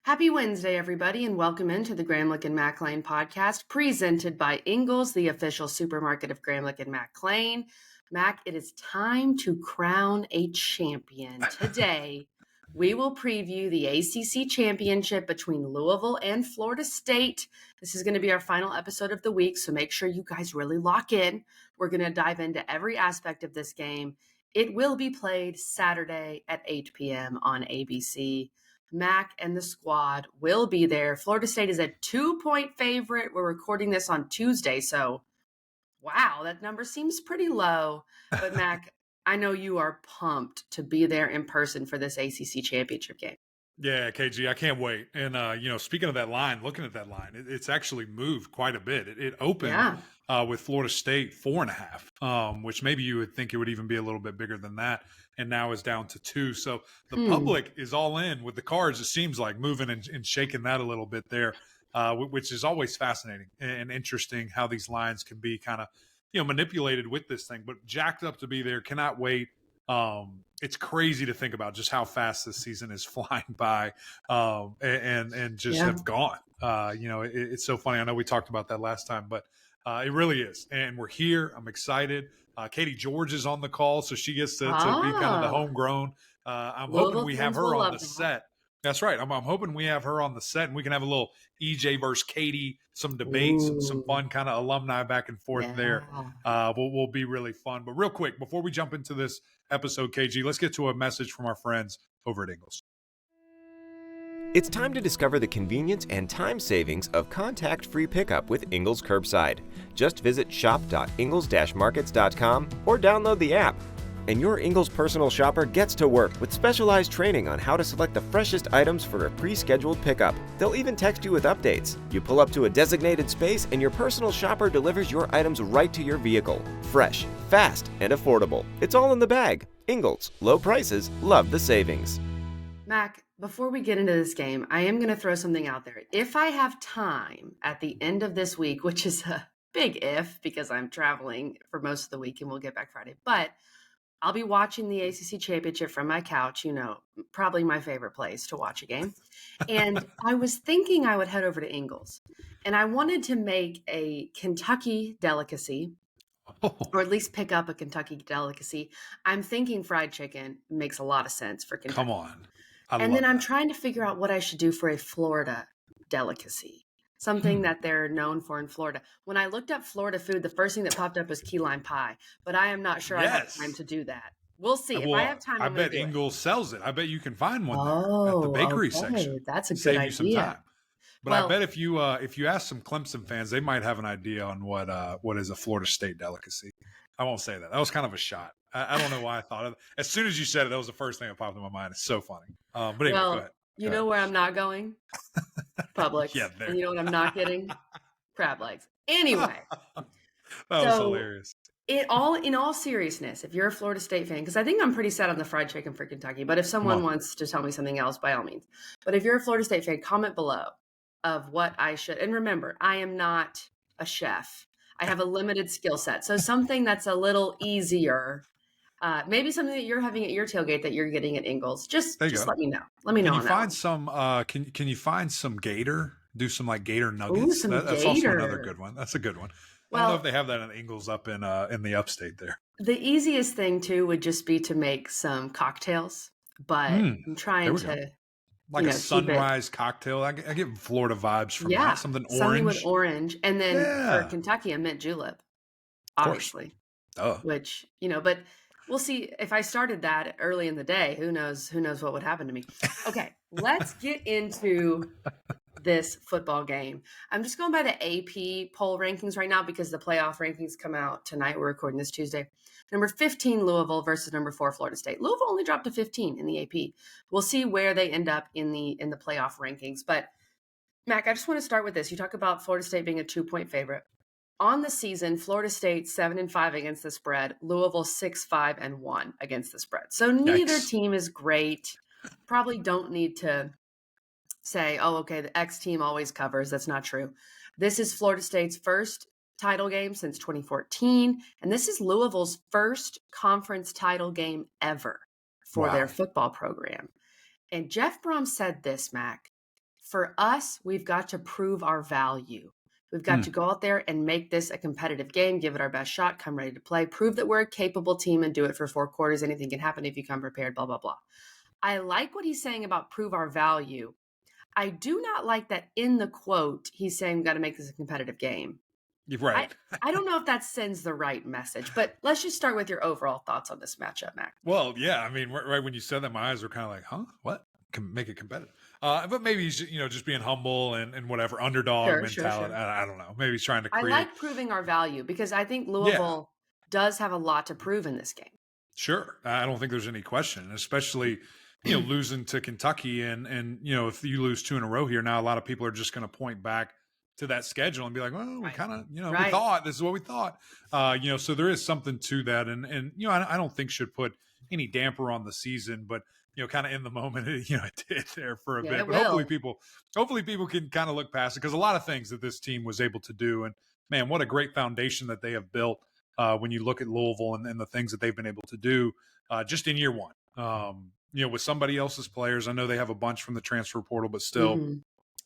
Happy Wednesday, everybody, and welcome into the Gramlich and McLean podcast, presented by INgles, the official supermarket of Gramlich and McLean. Mac, it is time to crown a champion. Today, we will preview the ACC championship between Louisville and Florida State. This is going to be our final episode of the week, so make sure you guys really lock in. We're going to dive into every aspect of this game. It will be played Saturday at 8 p.m. on ABC. Mac and the squad will be there. Florida State is a 2-point favorite. We're recording this on Tuesday, so wow, that number seems pretty low. But Mac, I know you are pumped to be there in person for this ACC championship game. Yeah, KG, I can't wait. And, speaking of that line, looking at that line, it's actually moved quite a bit. It opened with Florida State 4.5, which maybe you would think it would even be a little bit bigger than that. And now is down to 2. So the public is all in with the Cards. It seems like moving and shaking that a little bit there, which is always fascinating and interesting how these lines can be kind of, manipulated with this thing. But jacked up to be there. Cannot wait. It's crazy to think about just how fast this season is flying by and just have gone. It's so funny. I know we talked about that last time, but it really is. And we're here. I'm excited. Katie George is on the call, so she gets to be kind of the homegrown. I'm hoping we have her on the set. That's right. I'm hoping we have her on the set and we can have a little EJ versus Katie, some debates, some fun kind of alumni back and forth there. Will be really fun. But real quick, before we jump into this episode, KG, let's get to a message from our friends over at INgles. It's time to discover the convenience and time savings of contact-free pickup with INgles Curbside. Just visit shop.ingles-markets.com or download the app. And your INgles personal shopper gets to work with specialized training on how to select the freshest items for a pre-scheduled pickup. They'll even text you with updates. You pull up to a designated space and your personal shopper delivers your items right to your vehicle. Fresh, fast, and affordable. It's all in the bag. INgles. Low prices. Love the savings. Mac, before we get into this game, I am going to throw something out there. If I have time at the end of this week, which is a big if because I'm traveling for most of the week and we'll get back Friday, but I'll be watching the ACC championship from my couch, probably my favorite place to watch a game. And I was thinking I would head over to INgles. And I wanted to make a Kentucky delicacy, or at least pick up a Kentucky delicacy. I'm thinking fried chicken makes a lot of sense for Kentucky. Come on. And then I'm trying to figure out what I should do for a Florida delicacy. Something that they're known for in Florida. When I looked up Florida food, the first thing that popped up was key lime pie, but I am not sure I have time to do that. We'll see. If I have time, I bet INgles sells it. I bet you can find one there at the bakery section. That's a good Save idea. you some time. But I bet if you ask some Clemson fans, they might have an idea on what is a Florida State delicacy. I won't say that. That was kind of a shot. I don't know why I thought of it. As soon as you said it, that was the first thing that popped in my mind. It's so funny. But anyway, go ahead. You know where I'm not going? Publix. Yeah, there. And you know what I'm not getting? Crab legs. Anyway. That was hilarious. In all seriousness, if you're a Florida State fan, because I think I'm pretty set on the fried chicken for Kentucky, but if someone wants to tell me something else, by all means. But if you're a Florida State fan, comment below of what I should. And remember, I am not a chef. I have a limited skill set. So something that's a little easier. Maybe something that you're having at your tailgate that you're getting at INgles. Just let me know. Let me know. Can you find some? Can you find some gator? Do some like gator nuggets. That's also another good one. That's a good one. Well, I don't know if they have that at INgles up in the upstate there. The easiest thing too would just be to make some cocktails, but I'm trying to like a sunrise cocktail. I get Florida vibes from that. Something with orange, and then for Kentucky, a mint julep, obviously. Which but. We'll see if I started that early in the day. Who knows what would happen to me. Okay, let's get into this football game. I'm just going by the AP poll rankings right now because the playoff rankings come out tonight. We're recording this Tuesday. Number 15, Louisville versus number 4, Florida State. Louisville only dropped to 15 in the AP. We'll see where they end up in the playoff rankings. But Mac, I just want to start with this. You talk about Florida State being a 2-point favorite. On the season, Florida State 7-5 against the spread, Louisville 6-5-1 against the spread. So neither team is great. Probably don't need to say, the X team always covers. That's not true. This is Florida State's first title game since 2014, and this is Louisville's first conference title game ever for their football program. And Jeff Brom said this, Mac. for us, we've got to prove our value. We've got to go out there and make this a competitive game, give it our best shot, come ready to play, prove that we're a capable team and do it for 4 quarters. Anything can happen if you come prepared, blah, blah, blah. I like what he's saying about prove our value. I do not like that in the quote, he's saying we've got to make this a competitive game. You're right. I don't know if that sends the right message, but let's just start with your overall thoughts on this matchup, Mac. Well, yeah, I mean, right when you said that, my eyes were kind of like, huh? What? Can make it competitive. But maybe he's, just being humble and whatever, underdog mentality. Sure. I don't know. Maybe he's trying to create. I like proving our value because I think Louisville does have a lot to prove in this game. Sure. I don't think there's any question, especially, losing to Kentucky. And if you lose 2 in a row here, now a lot of people are just going to point back to that schedule and be like, well, we kind of, we thought this is what we thought, so there is something to that. And I don't think should put any damper on the season, but kind of in the moment, it did there for a bit. But hopefully people can kind of look past it, because a lot of things that this team was able to do, and man, what a great foundation that they have built when you look at Louisville and the things that they've been able to do just in year one. With somebody else's players, I know they have a bunch from the transfer portal, but still,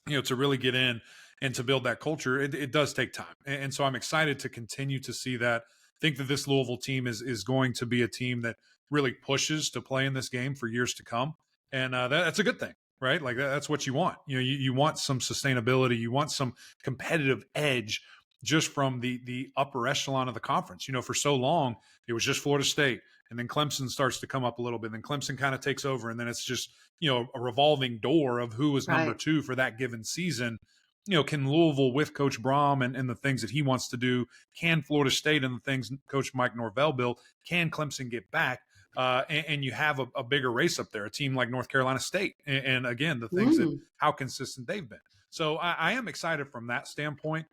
to really get in and to build that culture, it does take time. And so I'm excited to continue to see that. I think that this Louisville team is going to be a team that really pushes to play in this game for years to come. And that's a good thing, right? Like that's what you want. You want some sustainability. You want some competitive edge just from the upper echelon of the conference. For so long, it was just Florida State. And then Clemson starts to come up a little bit. Then Clemson kind of takes over. And then it's just, a revolving door of who is number 2 for that given season. Can Louisville, with Coach Braum and the things that he wants to do, can Florida State and the things Coach Mike Norvell built, can Clemson get back? And you have a bigger race up there, a team like North Carolina State. And again, the things that how consistent they've been. So I am excited from that standpoint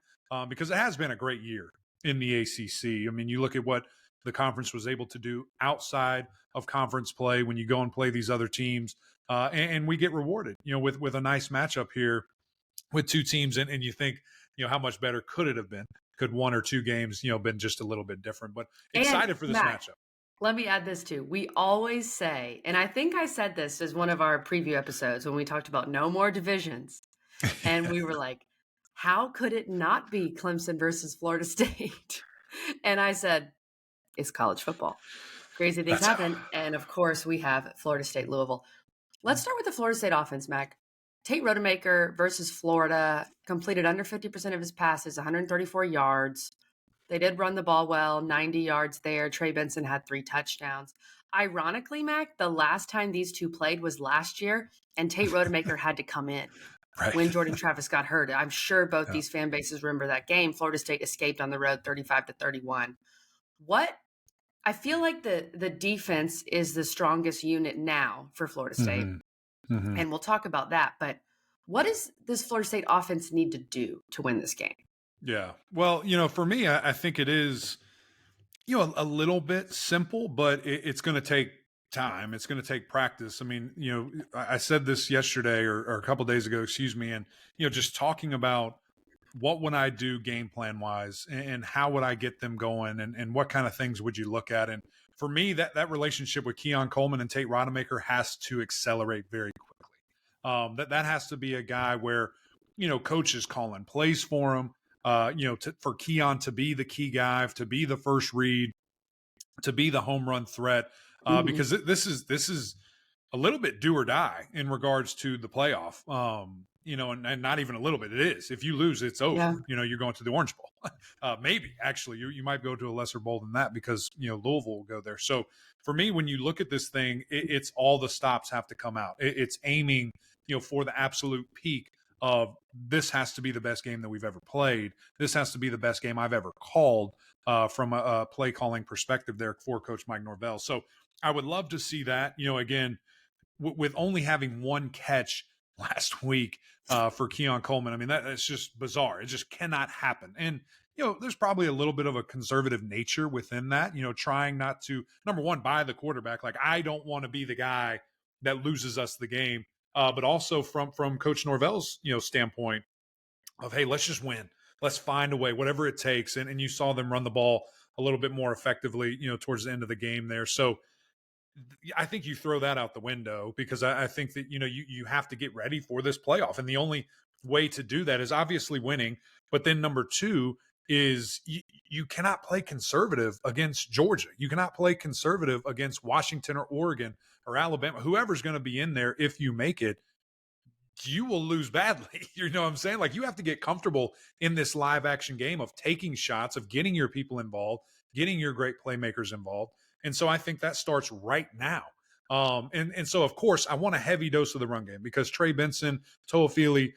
because it has been a great year in the ACC. I mean, you look at what the conference was able to do outside of conference play when you go and play these other teams, and we get rewarded, with a nice matchup here with 2 teams, and you think, how much better could it have been? Could 1 or 2 games, been just a little bit different? But excited for this matchup. Let me add this too. We always say, and I think I said this as one of our preview episodes when we talked about no more divisions, and we were like, how could it not be Clemson versus Florida State? And I said, it's college football. Crazy things happen. And of course, we have Florida State, Louisville. Let's start with the Florida State offense, Mac. Tate Rodemaker versus Florida completed under 50% of his passes, 134 yards. They did run the ball well, 90 yards there. Trey Benson had 3 touchdowns. Ironically, Mac, the last time these 2 played was last year, and Tate Rodemaker had to come in when Jordan Travis got hurt. I'm sure both these fan bases remember that game. Florida State escaped on the road 35-31. I feel like the defense is the strongest unit now for Florida State. And we'll talk about that. But what does this Florida State offense need to do to win this game? Yeah. Well, for me, I think it is, a little bit simple, but it's going to take time. It's going to take practice. I mean, I said this yesterday or a couple of days ago, and, just talking about what would I do game plan wise and how would I get them going and what kind of things would you look at? And for me, that relationship with Keon Coleman and Tate Rodemaker has to accelerate very quickly. That has to be a guy where, coach is calling plays for him, for Keon to be the key guy, to be the first read, to be the home run threat, because this is a little bit do or die in regards to the playoff. And not even a little bit. It is. If you lose, it's over. Yeah. You're going to the Orange Bowl. Maybe actually, you might go to a lesser bowl than that because Louisville will go there. So for me, when you look at this thing, it's all the stops have to come out. It's aiming, for the absolute peak of this has to be the best game that we've ever played. This has to be the best game I've ever called from a play calling perspective there for Coach Mike Norvell. So I would love to see that. Again, with only having 1 catch last week for Keon Coleman. I mean, that's just bizarre. It just cannot happen. And, there's probably a little bit of a conservative nature within that, trying not to, number one, buy the quarterback. Like, I don't want to be the guy that loses us the game. But also from Coach Norvell's, standpoint of, hey, let's just win. Let's find a way, whatever it takes. And you saw them run the ball a little bit more effectively, towards the end of the game there. So I think you throw that out the window because I think that, you have to get ready for this playoff. And the only way to do that is obviously winning. But then number two is you cannot play conservative against Georgia. You cannot play conservative against Washington or Oregon or Alabama, whoever's going to be in there. If you make it, you will lose badly. You know what I'm saying? Like, you have to get comfortable in this live action game of taking shots, of getting your people involved, getting your great playmakers involved. And so I think that starts right now. And so, of course, I want a heavy dose of the run game because Trey Benson, Toafili,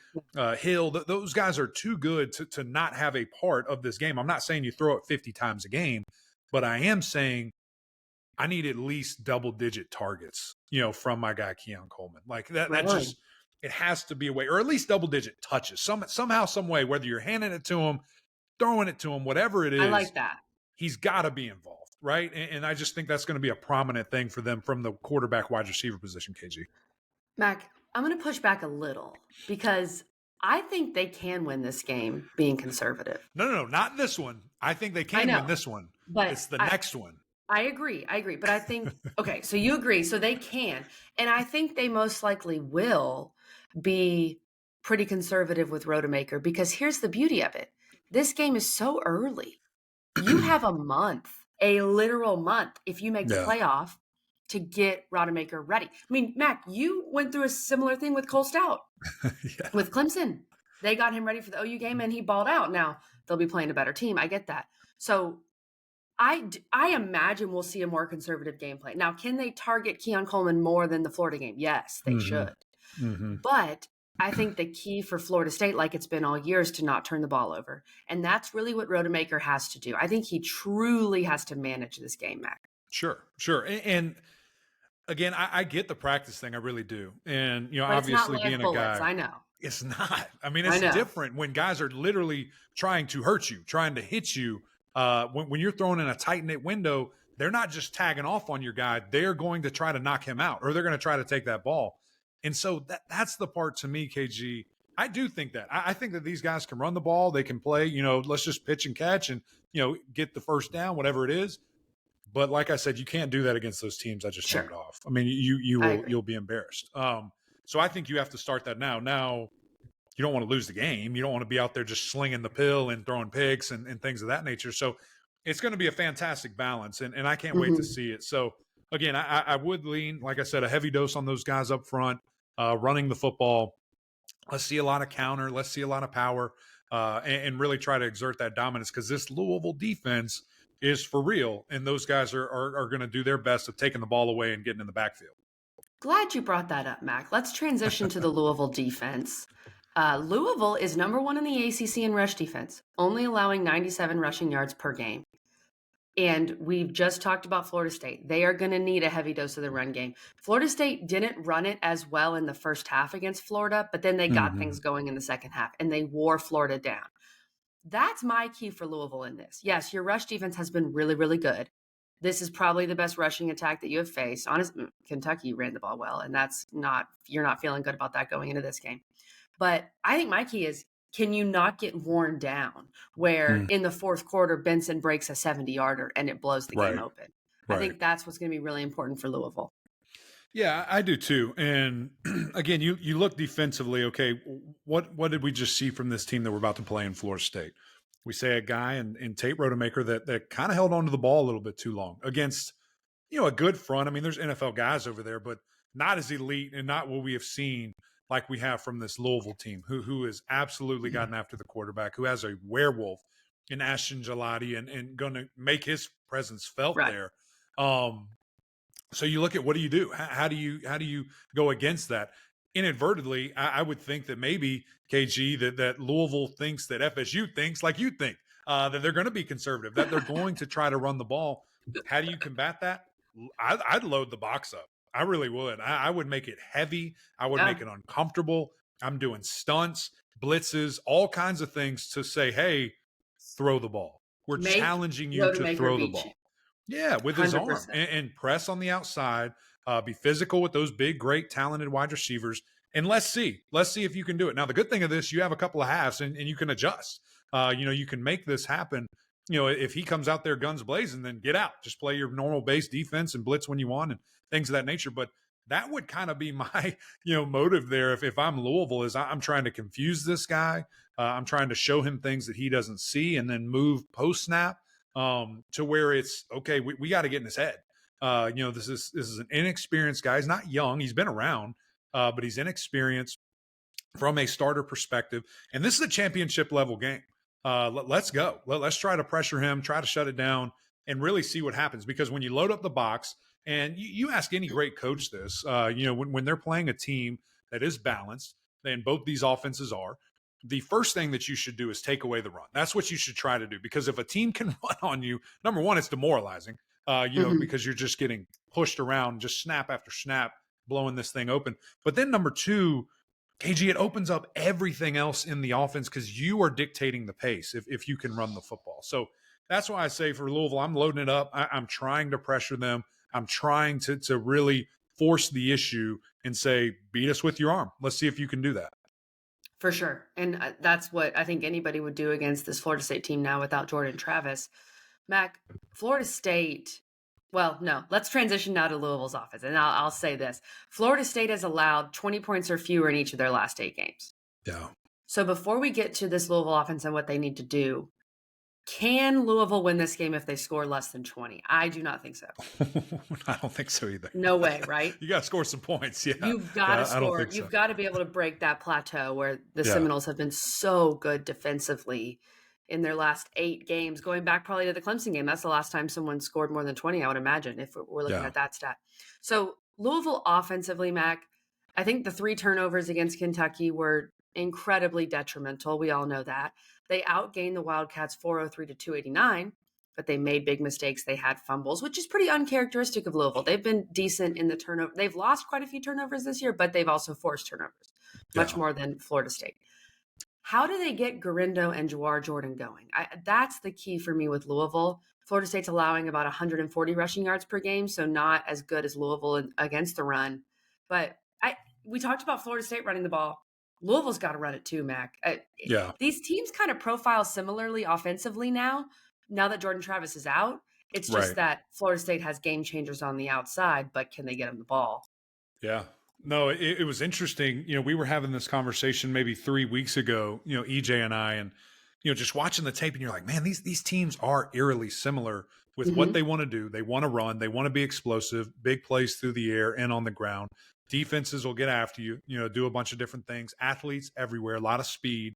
Hill, those guys are too good to not have a part of this game. I'm not saying you throw it 50 times a game, but I am saying I need at least double-digit targets, from my guy Keon Coleman. Like that just – it has to be a way, or at least double-digit touches. Somehow, some way, whether you're handing it to him, throwing it to him, whatever it is. I like that. He's got to be involved, right? And I just think that's going to be a prominent thing for them from the quarterback wide receiver position, KG. Mac, I'm going to push back a little because I think they can win this game being conservative. No, not this one. I think they can win this one, but it's the next one. I agree. But I think, okay, so you agree. So they can. And I think they most likely will be pretty conservative with Rodemaker because here's the beauty of it. This game is so early. You have a month, a literal month, if you make the playoff to get Rodemaker ready. I mean, Mac, you went through a similar thing with Cole Stout with Clemson. They got him ready for the OU game and he balled out. Now they'll be playing a better team. I get that. So I imagine we'll see a more conservative gameplay. Now, can they target Keon Coleman more than the Florida game? Yes, they should. But I think the key for Florida State, like it's been all year, is to not turn the ball over. And that's really what Rodemaker has to do. I think he truly has to manage this game, Mac. Sure. And again, I get the practice thing. I really do. And, but obviously being bullets, a guy. I know. It's not. I mean, it's different when guys are literally trying to hurt you, trying to hit you. When you're throwing in a tight-knit window, they're not just tagging off on your guy. They're going to try to knock him out or they're going to try to take that ball. And so that's the part to me, KG. I do think that. I think that these guys can run the ball. They can play, let's just pitch and catch and, get the first down, whatever it is. But like I said, you can't do that against those teams I just named off. I mean, you'll be embarrassed. So I think you have to start that now. Now, you don't want to lose the game. You don't want to be out there just slinging the pill and throwing picks and things of that nature. So it's going to be a fantastic balance, and I can't wait to see it. So, again, I would lean, like I said, a heavy dose on those guys up front, running the football. Let's see a lot of counter. Let's see a lot of power and really try to exert that dominance because this Louisville defense is for real, and those guys are going to do their best of taking the ball away and getting in the backfield. Glad you brought that up, Mac. Let's transition to the Louisville defense. Louisville is number one in the ACC in rush defense, only allowing 97 rushing yards per game. And we've just talked about Florida State. They are going to need a heavy dose of the run game. Florida State didn't run it as well in the first half against Florida, but then they got things going in the second half, and they wore Florida down. That's my key for Louisville in this. Yes, your rush defense has been really, really good. This is probably the best rushing attack that you have faced. Honestly, Kentucky ran the ball well, and you're not feeling good about that going into this game. But I think my key is, can you not get worn down where in the fourth quarter, Benson breaks a 70-yarder and it blows the game open? I think that's what's going to be really important for Louisville. Yeah, I do too. And again, you look defensively, okay, what did we just see from this team that we're about to play in Florida State? We say a guy in Tate Rodemaker that kind of held onto the ball a little bit too long against, a good front. I mean, there's NFL guys over there, but not as elite and not what we have seen like we have from this Louisville team, who has absolutely gotten after the quarterback, who has a werewolf in Ashton Gelati and going to make his presence felt there. So you look at what do you do? How do you go against that? Inadvertently, I would think that maybe, KG, that Louisville thinks that FSU thinks like you think, that they're going to be conservative, that they're going to try to run the ball. How do you combat that? I'd load the box up. I really would. I would make it heavy. I would make it uncomfortable. I'm doing stunts, blitzes, all kinds of things to say, hey, throw the ball. We're challenging you to throw the ball. Yeah, with his 100%. Arm and press on the outside, be physical with those big, great, talented wide receivers. And let's see if you can do it. Now, the good thing of this, you have a couple of halves and you can adjust. You can make this happen. if he comes out there guns blazing, then get out. Just play your normal base defense and blitz when you want and things of that nature. But that would kind of be my, motive there. If I'm Louisville, is I'm trying to confuse this guy. I'm trying to show him things that he doesn't see and then move post snap to where it's, okay, we got to get in his head. This is an inexperienced guy. He's not young. He's been around, but he's inexperienced from a starter perspective. And this is a championship level game. Let's go. Let's try to pressure him, try to shut it down, and really see what happens. Because when you load up the box, and you ask any great coach this, when they're playing a team that is balanced, and both these offenses are, the first thing that you should do is take away the run. That's what you should try to do. Because if a team can run on you, number one, it's demoralizing, because you're just getting pushed around, just snap after snap, blowing this thing open. But then number two, KG, it opens up everything else in the offense because you are dictating the pace if you can run the football. So that's why I say for Louisville, I'm loading it up. I'm trying to pressure them. I'm trying to really force the issue and say, beat us with your arm. Let's see if you can do that. For sure. And that's what I think anybody would do against this Florida State team now without Jordan Travis. Mac, Florida State, well, no, let's transition now to Louisville's offense. And I'll say this. Florida State has allowed 20 points or fewer in each of their last 8 games. Yeah. So before we get to this Louisville offense and what they need to do, can Louisville win this game if they score less than 20? I do not think so. I don't think so either. No way, right? You got to score some points. Yeah. You've got to score. You've got to be able to break that plateau where the Seminoles have been so good defensively in their last 8 games, going back probably to the Clemson game. That's the last time someone scored more than 20, I would imagine, if we're looking at that stat. So Louisville offensively, Mac, I think the 3 turnovers against Kentucky were incredibly detrimental. We all know that. They outgained the Wildcats 403 to 289, but they made big mistakes. They had fumbles, which is pretty uncharacteristic of Louisville. They've been decent in the turnover. They've lost quite a few turnovers this year, but they've also forced turnovers, much more than Florida State. How do they get Garindo and Jawar Jordan going? That's the key for me with Louisville. Florida State's allowing about 140 rushing yards per game, so not as good as Louisville against the run. But we talked about Florida State running the ball. Louisville's got to run it too, Mac. These teams kind of profile similarly offensively now that Jordan Travis is out. It's just that Florida State has game changers on the outside, but can they get him the ball? Yeah. No, it was interesting. We were having this conversation maybe 3 weeks ago, EJ and I, and, just watching the tape and you're like, man, these teams are eerily similar with what they want to do. They want to run. They want to be explosive, big plays through the air and on the ground. Defenses will get after you, do a bunch of different things. Athletes everywhere, a lot of speed.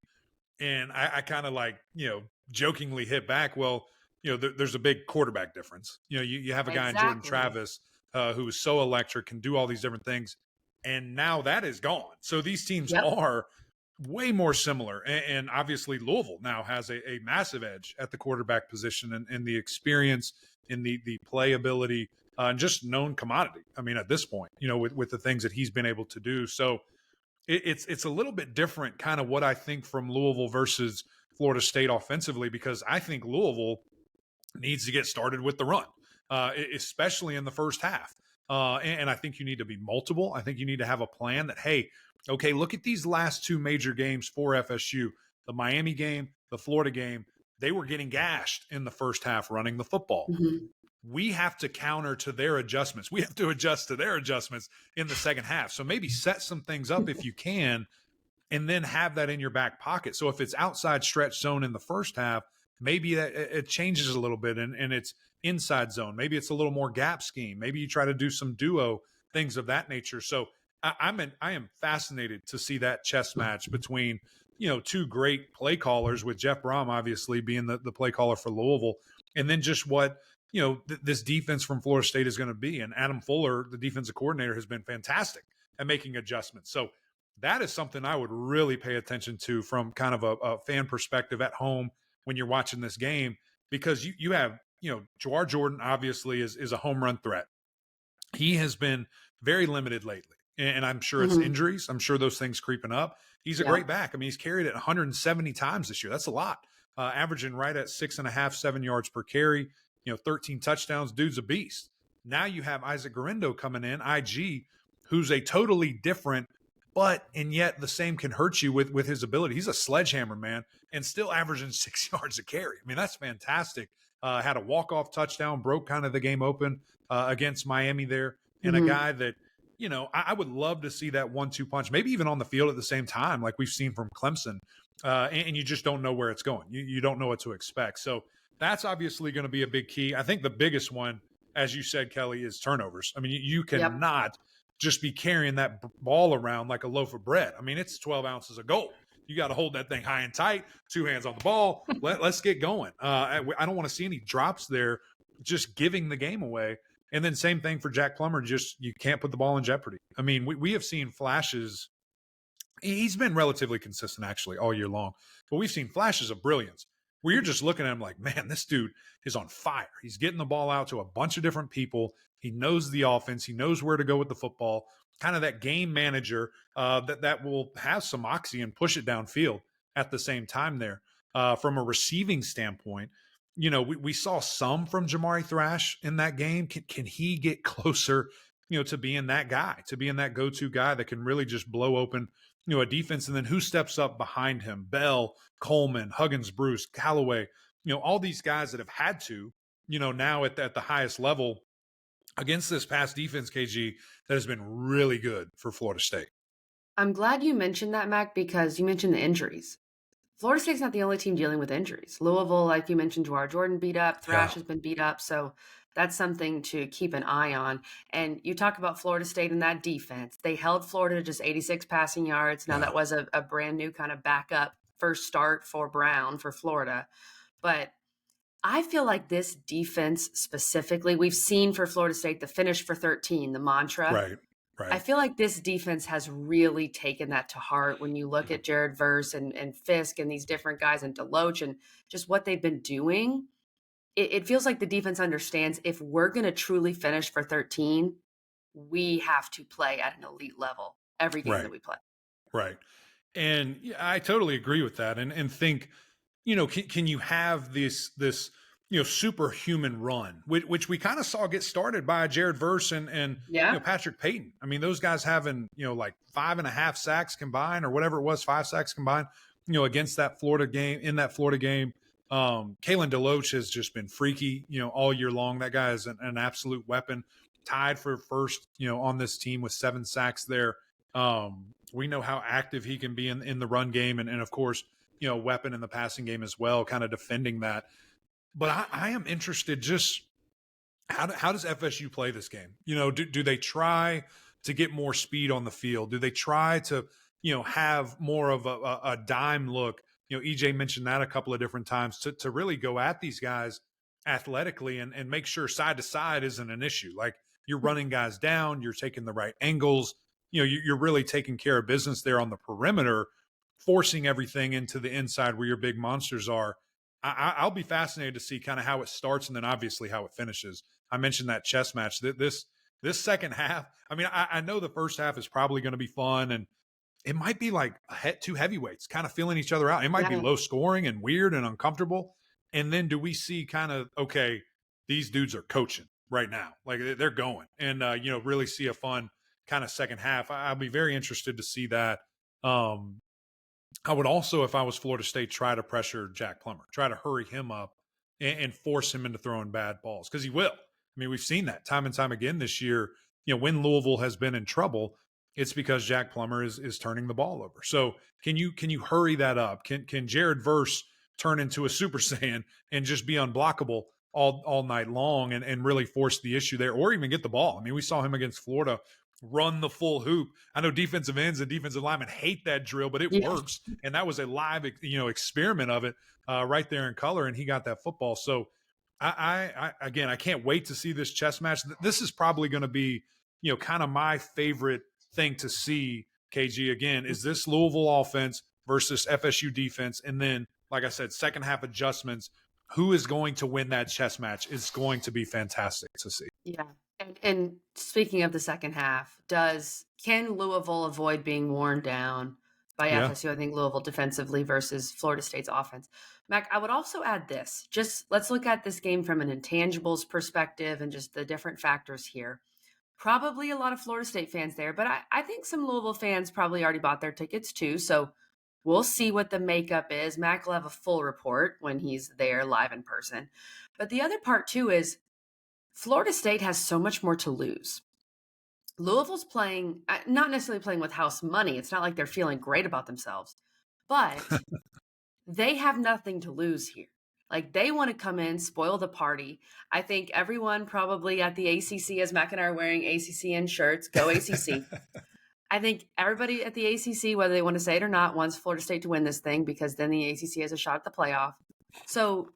And I kind of jokingly hit back, well, there's a big quarterback difference. You have a guy in Jordan Travis who is so electric, can do all these different things. And now that is gone. So these teams are way more similar. And obviously Louisville now has a massive edge at the quarterback position and the experience in the playability and just known commodity. I mean, at this point, with the things that he's been able to do. So it's a little bit different kind of what I think from Louisville versus Florida State offensively, because I think Louisville needs to get started with the run, especially in the first half. And I think you need to be multiple. I think you need to have a plan that, hey, okay, look at these last 2 major games for FSU, the Miami game, the Florida game. They were getting gashed in the first half running the football. We have to counter to their adjustments. We have to adjust to their adjustments in the second half. So maybe set some things up if you can, and then have that in your back pocket. So if it's outside stretch zone in the first half, maybe it changes a little bit and it's inside zone. Maybe it's a little more gap scheme. Maybe you try to do some duo, things of that nature. So I am fascinated to see that chess match between, 2 great play callers, with Jeff Brom obviously being the play caller for Louisville, and then just what, this defense from Florida State is going to be. And Adam Fuller, the defensive coordinator, has been fantastic at making adjustments. So that is something I would really pay attention to from kind of a fan perspective at home when you're watching this game, because you have, Jawar Jordan obviously is a home run threat. He has been very limited lately, and I'm sure it's injuries. I'm sure those things creeping up. He's a great back. I mean, he's carried it 170 times this year. That's a lot, averaging right at 6.5, 7 yards per carry, 13 touchdowns. Dude's a beast. Now you have Isaac Garindo coming in, IG, who's a totally different and yet the same can hurt you with his ability. He's a sledgehammer, man, and still averaging 6 yards a carry. I mean, that's fantastic. Had a walk-off touchdown, broke kind of the game open against Miami there, and a guy that, I would love to see that 1-2 punch, maybe even on the field at the same time, like we've seen from Clemson, and you just don't know where it's going. You don't know what to expect. So that's obviously going to be a big key. I think the biggest one, as you said, Kelly, is turnovers. I mean, you cannot just be carrying that ball around like a loaf of bread. I mean, it's 12 ounces of gold. You got to hold that thing high and tight, 2 hands on the ball. Let's get going. I don't want to see any drops there, just giving the game away. And then same thing for Jack Plummer. Just, you can't put the ball in jeopardy. I mean, we have seen flashes. He's been relatively consistent actually all year long, but we've seen flashes of brilliance where you're just looking at him like, man, this dude is on fire. He's getting the ball out to a bunch of different people. He knows the offense. He knows where to go with the football. Kind of that game manager that will have some moxie and push it downfield at the same time there. From a receiving standpoint, we saw some from Jamari Thrash in that game. Can he get closer, to being that guy, to being that go-to guy that can really just blow open, a defense? And then who steps up behind him? Bell, Coleman, Huggins, Bruce, Callaway, all these guys that have had to, now at the highest level against this past defense, KG, that has been really good for Florida State. I'm glad you mentioned that, Mac, because you mentioned the injuries. Florida State's not the only team dealing with injuries. Louisville, like you mentioned, Jawar Jordan beat up. Thrash has been beat up. So that's something to keep an eye on. And you talk about Florida State and that defense. They held Florida to just 86 passing yards. Now that was a brand new kind of backup first start for Brown for Florida. But I feel like this defense specifically, we've seen for Florida State the finish for 13, the mantra. Right. I feel like this defense has really taken that to heart when you look at Jared Verse and Fisk and these different guys and Deloach and just what they've been doing. It feels like the defense understands if we're going to truly finish for 13, we have to play at an elite level every game that we play. Right. And I totally agree with that. And think, can you have this superhuman run, which we kind of saw get started by Jared Verse and Patrick Payton. I mean, those guys having, like 5.5 sacks combined or whatever it was, 5 sacks combined, against that Florida game, in that Florida game. Kalen Deloach has just been freaky, all year long. That guy is an absolute weapon, tied for first, on this team with 7 sacks there. We know how active he can be in the run game and of course, weapon in the passing game as well, kind of defending that. But I am interested just how does FSU play this game? Do they try to get more speed on the field? Do they try to, have more of a dime look? EJ mentioned that a couple of different times to really go at these guys athletically and make sure side to side isn't an issue. Like you're running guys down, you're taking the right angles, you're really taking care of business there on the perimeter, forcing everything into the inside where your big monsters are. I'll be fascinated to see kind of how it starts and then obviously how it finishes. I mentioned that chess match. This second half, I mean, I know the first half is probably going to be fun and it might be like two heavyweights kind of feeling each other out. It might be low scoring and weird and uncomfortable. And then do we see kind of, okay, these dudes are coaching right now. Like they're going and, really see a fun kind of second half. I'll be very interested to see that. I would also, if I was Florida State, try to pressure Jack Plummer, try to hurry him up and force him into throwing bad balls because he will. I mean, we've seen that time and time again this year. When Louisville has been in trouble, it's because Jack Plummer is turning the ball over. So can you hurry that up? Can Jared Verse turn into a Super Saiyan and just be unblockable all night long and really force the issue there or even get the ball? I mean, we saw him against Florida run the full hoop. I know defensive ends and defensive linemen hate that drill, but it works. And that was a live, experiment of it right there in color. And he got that football. So I can't wait to see this chess match. This is probably going to be, kind of my favorite thing to see, KG, again, is this Louisville offense versus FSU defense. And then, like I said, second half adjustments. Who is going to win that chess match is going to be fantastic to see. Yeah. And speaking of the second half, can Louisville avoid being worn down by FSU? I think Louisville defensively versus Florida State's offense. Mac, I would also add this. Just let's look at this game from an intangibles perspective and just the different factors here. Probably a lot of Florida State fans there, but I think some Louisville fans probably already bought their tickets too. So we'll see what the makeup is. Mac will have a full report when he's there live in person. But the other part too is Florida State has so much more to lose. Louisville's playing, not necessarily playing with house money. It's not like they're feeling great about themselves, but they have nothing to lose here. Like, they want to come in, spoil the party. I think everyone probably at the ACC, as Mac and I are wearing ACCN shirts, go ACC. I think everybody at the ACC, whether they want to say it or not, wants Florida State to win this thing because then the ACC has a shot at the playoff. So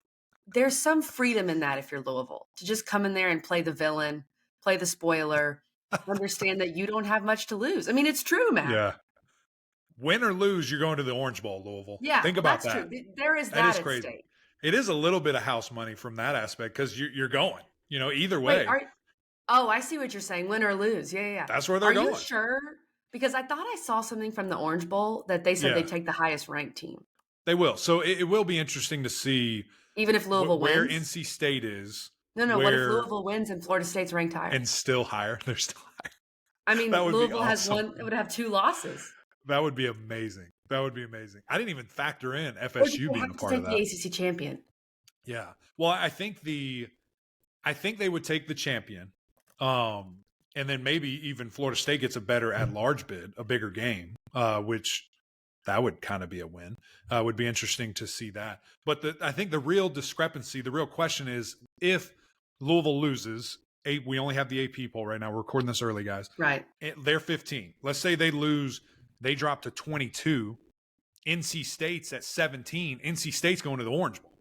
there's some freedom in that if you're Louisville, to just come in there and play the villain, play the spoiler, understand that you don't have much to lose. I mean, it's true, Mac. Yeah. Win or lose, you're going to the Orange Bowl, Louisville. Yeah, think about that's that. True. There is that is at crazy. stake. It is a little bit of house money from that aspect because you're going, either way. Wait, I see what you're saying. Win or lose. Yeah. That's where they're going. Are you sure? Because I thought I saw something from the Orange Bowl that they said they take the highest ranked team. They will. So it will be interesting to see. Even if Louisville wins? Where NC State is. No. What if Louisville wins and Florida State's ranked higher? And still higher. They're still higher. I mean, Louisville has one. It would have 2 losses. That would be amazing. I didn't even factor in FSU being a part of that. The ACC champion. Yeah. Well, I think they would take the champion. And then maybe even Florida State gets a better at-large bid, a bigger game, which that would kind of be a win. Would be interesting to see that. But I think the real discrepancy, the real question is if Louisville loses, we only have the AP poll right now. We're recording this early, guys. Right. They're 15. Let's say they lose, they drop to 22. NC State's at 17. NC State's going to the Orange Bowl.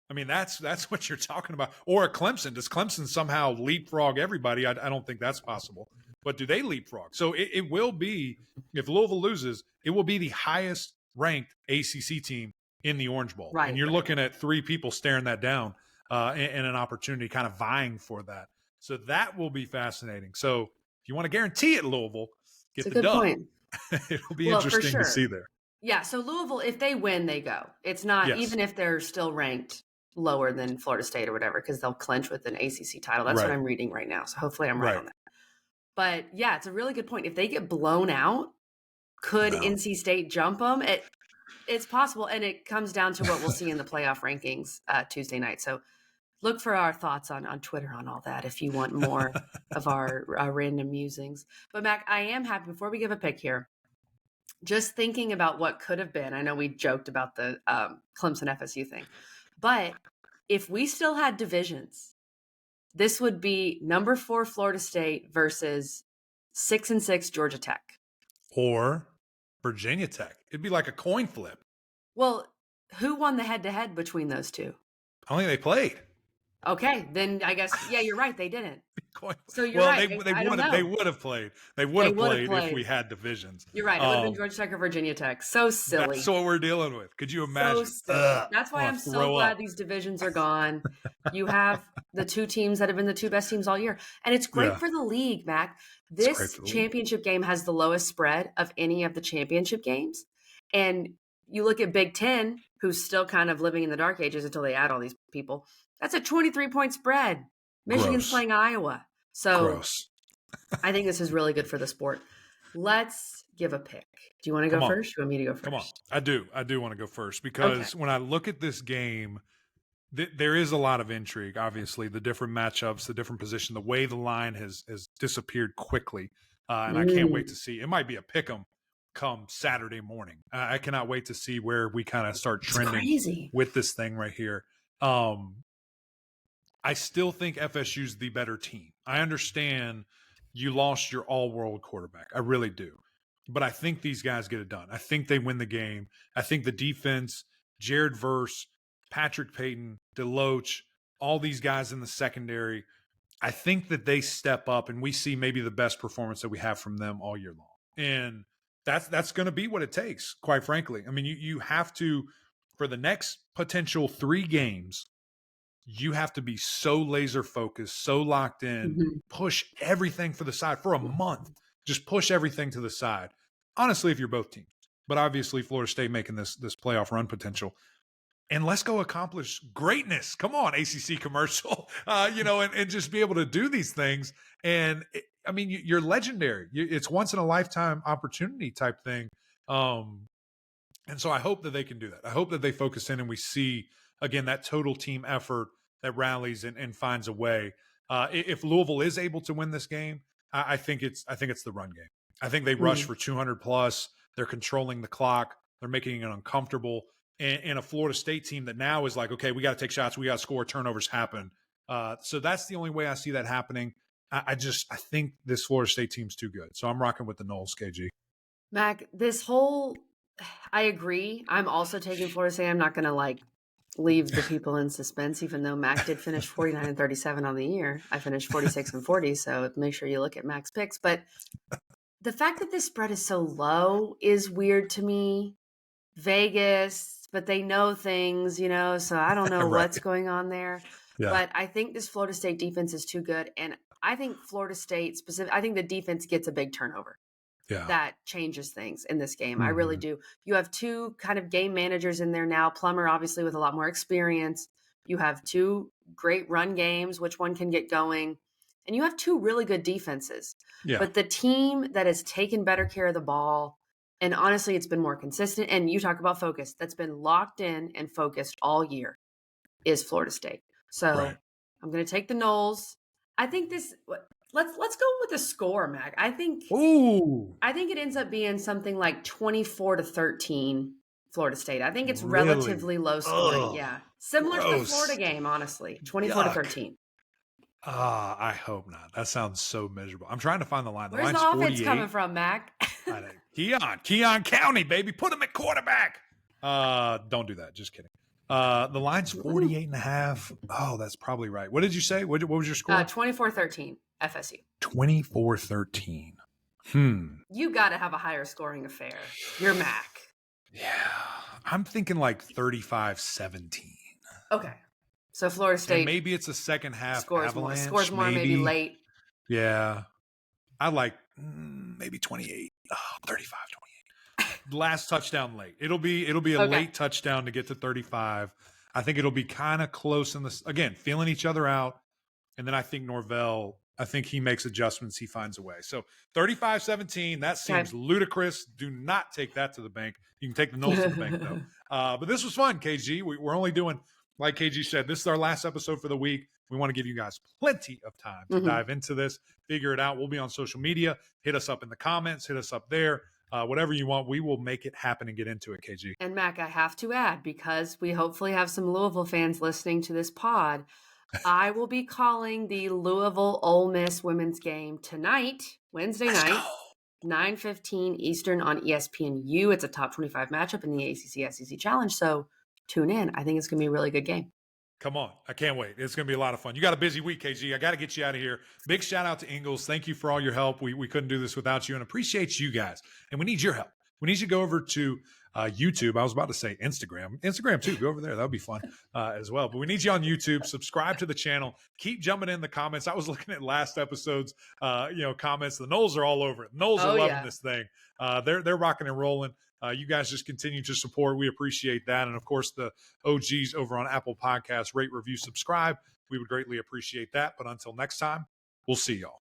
I mean, that's what you're talking about. Or a Clemson. Does Clemson somehow leapfrog everybody? I don't think that's possible. But do they leapfrog? So it will be, if Louisville loses, it will be the highest ranked ACC team in the Orange Bowl. Right. And you're looking at 3 people staring that down and an opportunity kind of vying for that. So that will be fascinating. So if you want to guarantee it, Louisville, get the dub. Point. It'll be interesting to see there. Yeah, so Louisville, if they win, they go. It's not, even if they're still ranked lower than Florida State or whatever, because they'll clinch with an ACC title. That's what I'm reading right now. So hopefully I'm right on that. But yeah, it's a really good point. If they get blown out, could NC State jump them? It's possible. And it comes down to what we'll see in the playoff rankings Tuesday night. So look for our thoughts on Twitter on all that if you want more of our random musings. But Mac, I am happy, before we give a pick here, just thinking about what could have been. I know we joked about the Clemson FSU thing, but if we still had divisions, this would be number 4 Florida State versus 6-6 Georgia Tech. Or Virginia Tech. It'd be like a coin flip. Well, who won the head-to-head between those two? I don't think they played. Okay, then I guess, you're right. They didn't. So you're well, right. They would have played. They would have played if we had divisions. You're right. It would have been Georgia Tech or Virginia Tech. So silly. That's what we're dealing with. Could you imagine? That's why I'm so glad these divisions are gone. You have the 2 teams that have been the 2 best teams all year. And it's great for the league, Mac. This championship game has the lowest spread of any of the championship games. And you look at Big Ten, who's still kind of living in the dark ages until they add all these people. That's a 23-point spread. Michigan's playing Iowa. So I think this is really good for the sport. Let's give a pick. Do you want to go first? Do you want me to go first? Come on. I do want to go first because when I look at this game, there is a lot of intrigue, obviously, the different matchups, the different position, the way the line has disappeared quickly. And I can't wait to see. It might be a pick 'em come Saturday morning. I cannot wait to see where we kind of start trending with this thing right here. I still think FSU's the better team. I understand you lost your all-world quarterback. I really do. But I think these guys get it done. I think they win the game. I think the defense, Jared Verse, Patrick Payton, DeLoach, all these guys in the secondary, I think that they step up and we see maybe the best performance that we have from them all year long. And that's going to be what it takes, quite frankly. I mean, you have to, for the next potential 3 games, you have to be so laser focused, so locked in, push everything for the side for a month. Just push everything to the side. Honestly, if you're both teams, but obviously Florida State making this playoff run potential. And let's go accomplish greatness. Come on, ACC commercial, and just be able to do these things. And I mean, you're legendary. It's once in a lifetime opportunity type thing. And so I hope that they can do that. I hope that they focus in and we see, again, that total team effort that rallies and finds a way. If Louisville is able to win this game, I think it's the run game. I think they rush for 200 plus. They're controlling the clock. They're making it uncomfortable. And a Florida State team that now is like, okay, we got to take shots. We got to score. Turnovers happen. So that's the only way I see that happening. I think this Florida State team's too good. So I'm rocking with the Noles, KG. Mac, I agree. I'm also taking Florida State. I'm not going to leave the people in suspense, even though Mac did finish 49-37 on the year. I finished 46-40. So make sure you look at Mac's picks. But the fact that this spread is so low is weird to me. Vegas, but they know things, so I don't know what's going on there. Yeah. But I think this Florida State defense is too good. And I think Florida State I think the defense gets a big turnover. Yeah. That changes things in this game. I really do. You have two kind of game managers in there now. Plummer, obviously, with a lot more experience. You have two great run games, which one can get going. And you have two really good defenses. Yeah. But the team that has taken better care of the ball, and honestly, it's been more consistent. And you talk about focus. That's been locked in and focused all year is Florida State. So I'm going to take the Noles. I think this. Let's go with the score, Mac. I think it ends up being something like 24-13 Florida State. I think it's relatively low scoring. Yeah. Similar to the Florida game, honestly. 24-13. I hope not. That sounds so miserable. I'm trying to find the line. Where's the offense coming from, Mac? Keon County, baby. Put him at quarterback. Don't do that. Just kidding. The line's 48.5. Oh, that's probably right. What did you say? What was your score? 24-13. FSU. 24-13. You got to have a higher scoring affair. You're Mac. Yeah. I'm thinking like 35-17. Okay. So Florida State. And maybe it's a second half avalanche. Scores more, maybe late. Yeah. I like maybe 28. 35-28. Last touchdown late. It'll be a late touchdown to get to 35. I think it'll be kind of close in this. Again, feeling each other out. And then I think Norvell, he makes adjustments. He finds a way. So 35-17, that seems ludicrous. Do not take that to the bank. You can take the Noles to the bank, though. But this was fun, KG. We're only doing, like KG said, this is our last episode for the week. We want to give you guys plenty of time to dive into this, figure it out. We'll be on social media. Hit us up in the comments. Hit us up there. Whatever you want, we will make it happen and get into it, KG. And Mac, I have to add, because we hopefully have some Louisville fans listening to this pod, I will be calling the Louisville Ole Miss women's game tonight, Wednesday night, 9:15 Eastern on ESPNU. It's a top 25 matchup in the ACC-SEC Challenge, so tune in. I think it's going to be a really good game. Come on. I can't wait. It's going to be a lot of fun. You got a busy week, KG. I got to get you out of here. Big shout out to INgles. Thank you for all your help. We couldn't do this without you and appreciate you guys. And we need your help. We need you to go over to YouTube. I was about to say Instagram. Instagram, too. Go over there. That would be fun as well. But we need you on YouTube. Subscribe to the channel. Keep jumping in the comments. I was looking at last episode's comments. The Noles are all over it. Noles are loving this thing. They're rocking and rolling. You guys just continue to support. We appreciate that. And, of course, the OGs over on Apple Podcasts, rate, review, subscribe. We would greatly appreciate that. But until next time, we'll see y'all.